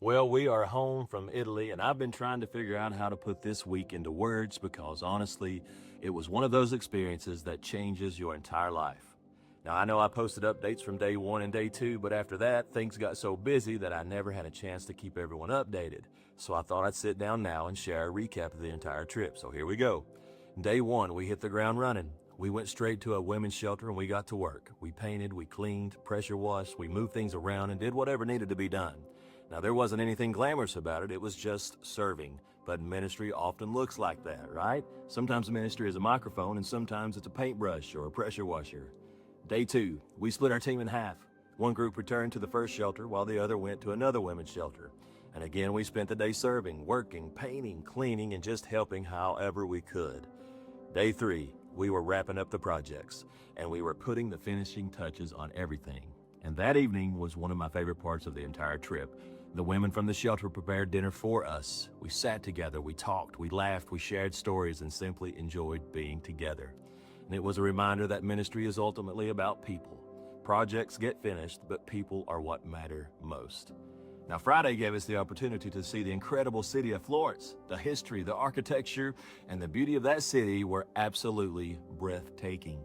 Well, we are home from Italy, and I've been trying to figure out how to put this week into words because honestly, it was one of those experiences that changes your entire life. Now, I know I posted updates from day one and day two, but after that, things got so busy that I never had a chance to keep everyone updated. So I thought I'd sit down now and share a recap of the entire trip. So here we go. Day one, we hit the ground running. We went straight to a women's shelter and we got to work. We painted, we cleaned, pressure washed, we moved things around and did whatever needed to be done. Now, there wasn't anything glamorous about it, it was just serving. But ministry often looks like that, right? Sometimes ministry is a microphone, and sometimes it's a paintbrush or a pressure washer. Day two, we split our team in half. One group returned to the first shelter while the other went to another women's shelter. And again, we spent the day serving, working, painting, cleaning, and just helping however we could. Day three, we were wrapping up the projects, and we were putting the finishing touches on everything. And that evening was one of my favorite parts of the entire trip. The women from the shelter prepared dinner for us. We sat together, we talked, we laughed, we shared stories, and simply enjoyed being together. And it was a reminder that ministry is ultimately about people. Projects get finished, but people are what matter most. Now, Friday gave us the opportunity to see the incredible city of Florence. The history, the architecture, and the beauty of that city were absolutely breathtaking.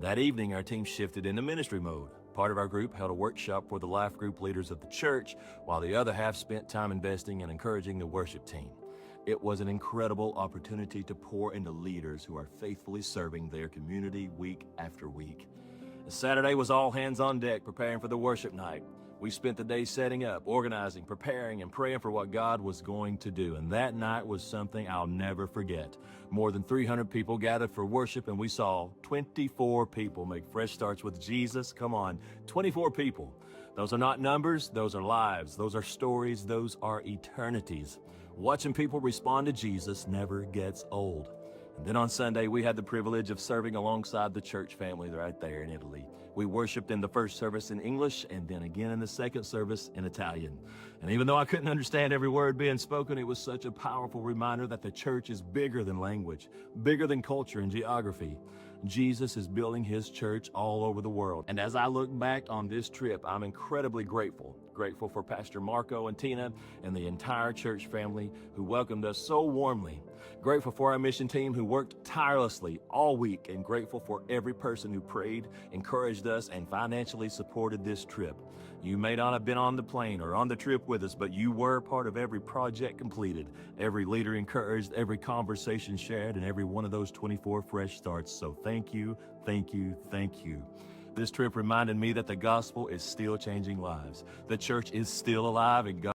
That evening, our team shifted into ministry mode. Part of our group held a workshop for the life group leaders of the church, while the other half spent time investing and encouraging the worship team. It was an incredible opportunity to pour into leaders who are faithfully serving their community week after week. Saturday was all hands on deck preparing for the worship night. We spent the day setting up, organizing, preparing, and praying for what God was going to do. And that night was something I'll never forget. More than 300 people gathered for worship, and we saw 24 people make fresh starts with Jesus. Come on, 24 people. Those are not numbers, those are lives, those are stories, those are eternities. Watching people respond to Jesus never gets old. And then on Sunday, we had the privilege of serving alongside the church family right there in Italy. We worshiped in the first service in English and then again in the second service in Italian. And even though I couldn't understand every word being spoken, it was such a powerful reminder that the church is bigger than language, bigger than culture and geography. Jesus is building his church all over the world. And as I look back on this trip, I'm incredibly grateful. Grateful for Pastor Marco and Tina and the entire church family who welcomed us so warmly. Grateful for our mission team who worked tirelessly all week, and grateful for every person who prayed, encouraged us, and financially supported this trip. You may not have been on the plane or on the trip with us, but you were part of every project completed, every leader encouraged, every conversation shared, and every one of those 24 fresh starts. So thank you, thank you, thank you. This trip reminded me that the gospel is still changing lives. The church is still alive, and God